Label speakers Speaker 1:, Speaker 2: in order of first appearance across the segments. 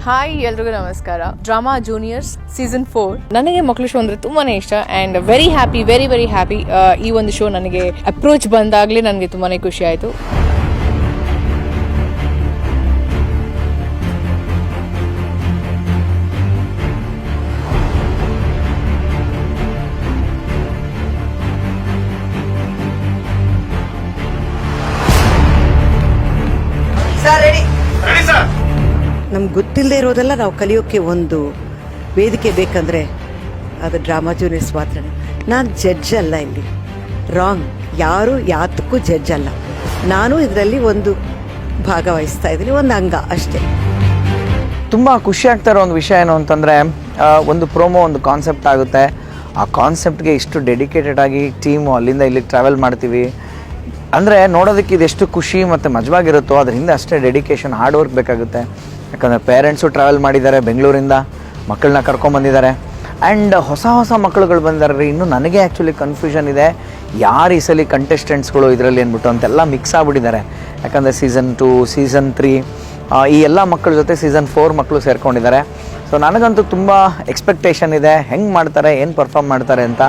Speaker 1: Hi ಎಲ್ರಿಗೂ ನಮಸ್ಕಾರ. Drama juniors season 4 ನನಗೆ ಮಕ್ಕಳು ಶೋ ಅಂದ್ರೆ ತುಂಬಾನೇ ಇಷ್ಟ ಅಂಡ್ ವೆರಿ ಹ್ಯಾಪಿ ಈ ಒಂದು ಶೋ ನನಗೆ ಅಪ್ರೋಚ್ ಬಂದಾಗಲೇ ನನಗೆ ತುಂಬಾನೇ ಖುಷಿ ಆಯಿತು.
Speaker 2: ನಮ್ಗೆ ಗೊತ್ತಿಲ್ಲದೆ ಇರೋದೆಲ್ಲ ನಾವು ಕಲಿಯೋಕ್ಕೆ ಒಂದು ವೇದಿಕೆ ಬೇಕಂದರೆ ಅದು ಡ್ರಾಮಾ ಜೂನಿಯರ್ಸ್ ಮಾತ್ರ. ನಾನು ಜಡ್ಜ್ ಅಲ್ಲ, ಇಲ್ಲಿ ರಾಂಗ್, ಯಾರು ಯಾತಕ್ಕೂ ಜಡ್ಜ್ ಅಲ್ಲ. ನಾನು ಇದರಲ್ಲಿ ಒಂದು ಭಾಗವಹಿಸ್ತಾ ಇದ್ದೀನಿ, ಒಂದು ಅಂಗ ಅಷ್ಟೇ.
Speaker 3: ತುಂಬ ಖುಷಿ ಆಗ್ತಾ ಇರೋ ಒಂದು ವಿಷಯ ಏನು ಅಂತಂದರೆ, ಒಂದು ಪ್ರೋಮೋ ಒಂದು ಕಾನ್ಸೆಪ್ಟ್ ಆಗುತ್ತೆ. ಆ ಕಾನ್ಸೆಪ್ಟ್ಗೆ ಇಷ್ಟು ಡೆಡಿಕೇಟೆಡ್ ಆಗಿ ಟೀಮು ಅಲ್ಲಿಂದ ಇಲ್ಲಿಗೆ ಟ್ರಾವೆಲ್ ಮಾಡ್ತೀವಿ ಅಂದರೆ ನೋಡೋದಕ್ಕೆ ಇದೆಷ್ಟು ಖುಷಿ ಮತ್ತು ಮಜವಾಗಿರುತ್ತೋ ಅದ್ರ ಹಿಂದೆ ಅಷ್ಟೇ ಡೆಡಿಕೇಶನ್, ಹಾರ್ಡ್ ವರ್ಕ್ ಬೇಕಾಗುತ್ತೆ. ಯಾಕಂದರೆ ಪೇರೆಂಟ್ಸು ಟ್ರಾವೆಲ್ ಮಾಡಿದ್ದಾರೆ, ಬೆಂಗಳೂರಿಂದ ಮಕ್ಕಳನ್ನ ಕರ್ಕೊಂಬಂದಿದ್ದಾರೆ ಆ್ಯಂಡ್ ಹೊಸ ಮಕ್ಕಳುಗಳು ಬಂದಿದ್ದಾರೆ ರೀ. ಇನ್ನೂ ನನಗೆ ಆ್ಯಕ್ಚುಲಿ ಕನ್ಫ್ಯೂಷನ್ ಇದೆ, ಯಾರು ಈ ಸಲ ಕಂಟೆಸ್ಟೆಂಟ್ಸ್ಗಳು ಇದರಲ್ಲಿ ಅಂದ್ಬಿಟ್ಟು ಅಂತೆಲ್ಲ ಮಿಕ್ಸ್ ಆಗಿಬಿಟ್ಟಿದ್ದಾರೆ. ಯಾಕಂದರೆ ಸೀಸನ್ 2, ಸೀಸನ್ 3 ಈ ಎಲ್ಲ ಮಕ್ಕಳ ಜೊತೆ ಸೀಸನ್ 4 ಮಕ್ಕಳು ಸೇರ್ಕೊಂಡಿದ್ದಾರೆ. ಸೊ ನನಗಂತೂ ತುಂಬ ಎಕ್ಸ್ಪೆಕ್ಟೇಷನ್ ಇದೆ, ಹೆಂಗೆ ಮಾಡ್ತಾರೆ, ಏನು ಪರ್ಫಾರ್ಮ್ ಮಾಡ್ತಾರೆ ಅಂತ.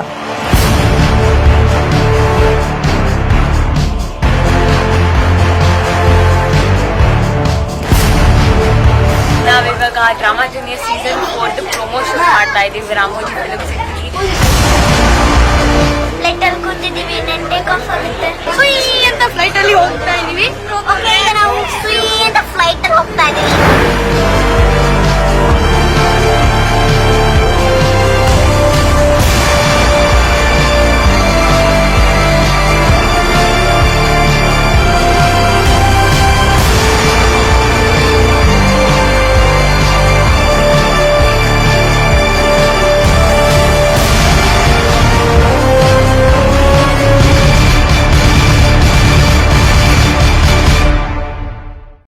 Speaker 4: ನಾವಿವಾಗ ಡ್ರಾಮಾ ಜೂನಿಯರ್ ಸೀಸನ್ 4 ಪ್ರಮೋಷನ್ ಮಾಡ್ತಾ ಇದ್ದೀವಿ ರಾಮೋಜಿ ಫಿಲ್ಮ್ ಸಿಟಿ.
Speaker 5: ಲೆಟರ್ ಕೂತಿದ್ದೀವಿ, ನೆಟ್ ಟೇಕ್ ಆಫ್ ಆಗುತ್ತೆ.